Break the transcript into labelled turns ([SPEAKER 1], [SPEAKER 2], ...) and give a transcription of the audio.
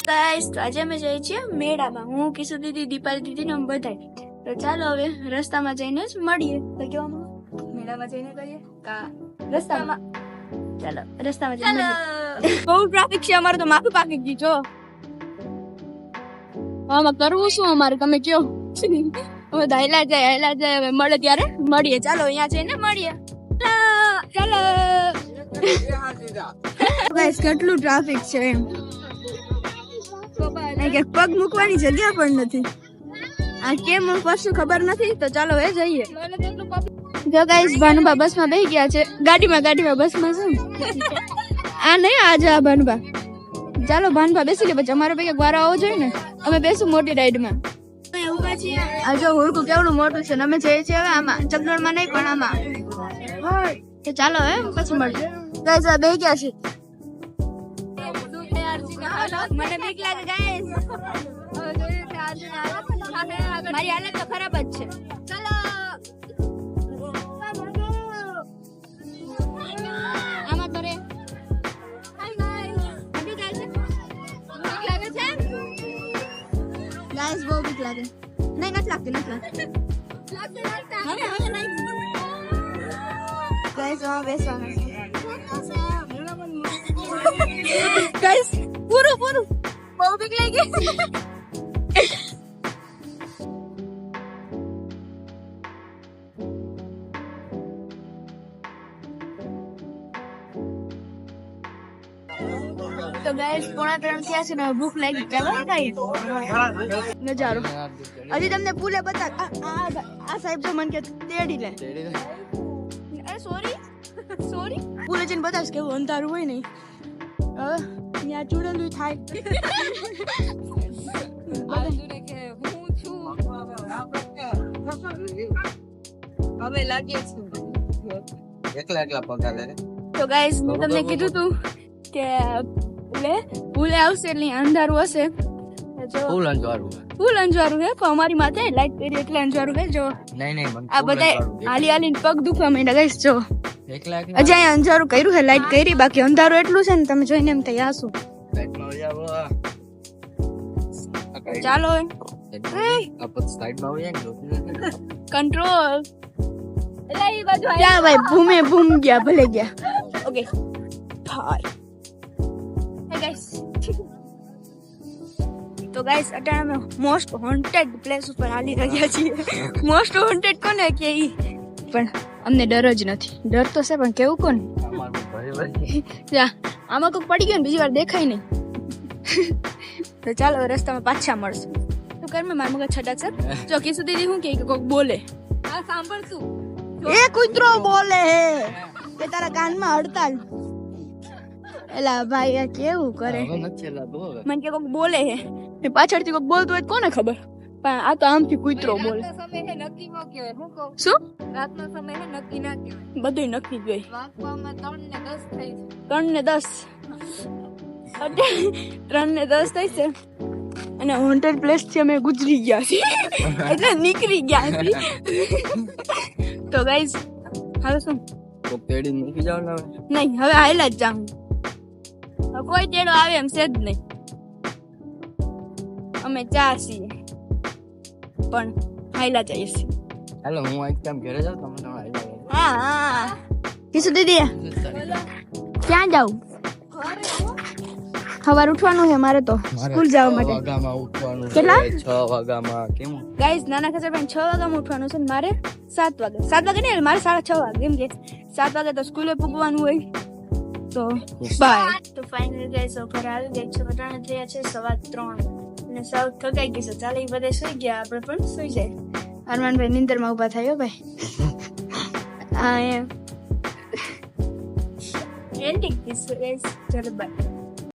[SPEAKER 1] Guys તો આજે અમે જઈએ છીએ મેળામાં. હું કિશુ દીદી, દીપાલી દીદી ને અમે બધા. તો ચાલો હવે રસ્તામાં જઈને જ મળીએ. તો કેવા મેળામાં જઈને કરીએ કા રસ્તામાં? ચાલો રસ્તામાં જઈને બહુ ટ્રાફિક છે અમારે તો માથું પાકી ગયું જો. આમાં કરવું શું અમારે તમે કયો? હવે હેલા જાય હવે મળે ત્યારે મળીએ. ચાલો અહીંયા જઈને મળીએ. ચાલો ગાઈસ કેટલું ટ્રાફિક છે એમ કે પગ મૂકવાની જગ્યા પણ નથી. આ કેમ કશું ખબર નથી. તો ચાલો હવે જઈએ. જો ગાઈસ ભાનુભા બસમાં બેસી ગયા છે. ગાડીમાં બસમાં શું આ નહીં આજે આ ભાનુભા. ચાલો ભાનુભા બેસી લે પછી અમારે પૈકી વાર આવવો જોઈએ ને. અમે બેસું મોટી રાઈડમાં. આ જો હુડકું કેવડું મોટું છે ને અમે જઈએ છીએ હવે આમાં ચકડોળમાં નહીં પણ આમાં. તો ચાલો હે પછી મળીએ. ગાઈસ આ બેસી ગયા છે. મને બીક લાગે ગાઈસ. મારી હાલત તો ખરાબ જ છે. ચાલો આમાં તો રે ગાઈસ બહુ બીક લાગે. નહીં નથી લાગતી ગાઈસ આમાં બેસવાનું ગાઈસ પૂરું બહુ બીક લાગી. તો ગાઈસ 2:30 થયા છે ને ભૂખ લાગી. ચાલો ખાઈએ નજારો. હજી તમને પુલે બતા આ સાહેબ તો મને કે તેડી લે. અરે સોરી પુલે જઈને બતાવીશ કેવું અંધારું હોય નહીં. હવે ત્યાં ચૂડેલું થાય.
[SPEAKER 2] હવે લાગે એકલા પગાર.
[SPEAKER 1] તો ગાઈસ મેં તમને કીધું તું કે પુલે આવશે એટલે અંધારું હશે.
[SPEAKER 2] ફૂલ અંજવાળું
[SPEAKER 1] હે પણ અમારી માથે લાઈટ કરી એટલે અંજવાળું હે. જો
[SPEAKER 2] નહીં
[SPEAKER 1] આ બધા હાલી પગ દુખવા માંડ્યા ગાઈસ. જો હજી અહીંયા અંધારું કર્યું છે, લાઈટ કરી, બાકી અંધારું એટલું છે ને તમે જોઈને એમ થઈ આસું. ચાલો કંટ્રોલ. ક્યાં ભાઈ ભૂમ ગયા ભલે ગયા. ઓકે તો ગાઈસ અત્યારે અમે મોસ્ટ હોન્ટેડ પ્લેસ ઉપર હાલી રહ્યા છીએ. મોસ્ટ હોન્ટેડ કોને કે ઈ પણ અમને ડર જ નથી. ડર તો છે પણ કેવું કોને આમાં કોઈક પડી ગયો ને બીજી વાર દેખાય નહીં. તો ચાલો રસ્તામાં પાછા મળશું. તો કર મેં મારા મગજ છટા છે. જો કિશુ દીદી શું કે કોઈક બોલે આ સાંભળશું. એ કૂતરો બોલે હે કે તારા કાનમાં હડતાલ. એલા ભાઈ આ કેવું કરે. મને કે કોઈક બોલે હે ને પાછળથી કોઈક બોલતું હોય કોને ખબર. પણ આ તો આમથી કૂતરો બોલે. શું રાતનો સમય હે નક્કી ના કહેવાય. બધું નક્કી જ હોય. 3 ને 10 થઈ છે અને હોન્ટેડ પ્લેસ થી અમે ગુજરી ગયા છીએ એટલે નીકળી ગયા છીએ. તો ગાઈસ હવે શું
[SPEAKER 2] તેડી મૂકી જાવ ને?
[SPEAKER 1] નહીં હવે હાઈલા જ જાઉં. કોઈ તેડો આવે એમ છે જ નહીં. અમે ચા છીએ પણ હાઈલા જઈએ છીએ.
[SPEAKER 2] હાલો હું એકદમ ઘરે જાઉં તમે હાઈલા.
[SPEAKER 1] હા કિશુ દીદી ક્યાં જાઉં? સવાર ઉઠવાનું છે મારે તો સ્કૂલ જવા માટે. કેટલા
[SPEAKER 2] 6 વાગ્યામાં. કેમ
[SPEAKER 1] ગાઈસ નાના ખબર પણ 6 વાગ્યામાં ઉઠવાનું છે મારે. 7 વાગે નહીં મારે 6:30 વાગે. એમ કે 7 વાગે તો સ્કૂલે પૂગવાનું હોય. તો બાય. તો ફાઇનલી ગાઈસ ઉપર આવી ગઈ છે. વટાણા થયા છે 3:15 અને સાવ થકાઈ ગઈ છે. ચાલે એ બધા સુઈ ગયા, આપણે પણ સુઈ જાય. અરમાનભાઈ નીંદરમાં ઉભા થયો ભાઈ. આ એમ એન્ટિક પીસ ગાઈસ. ચલો બાય.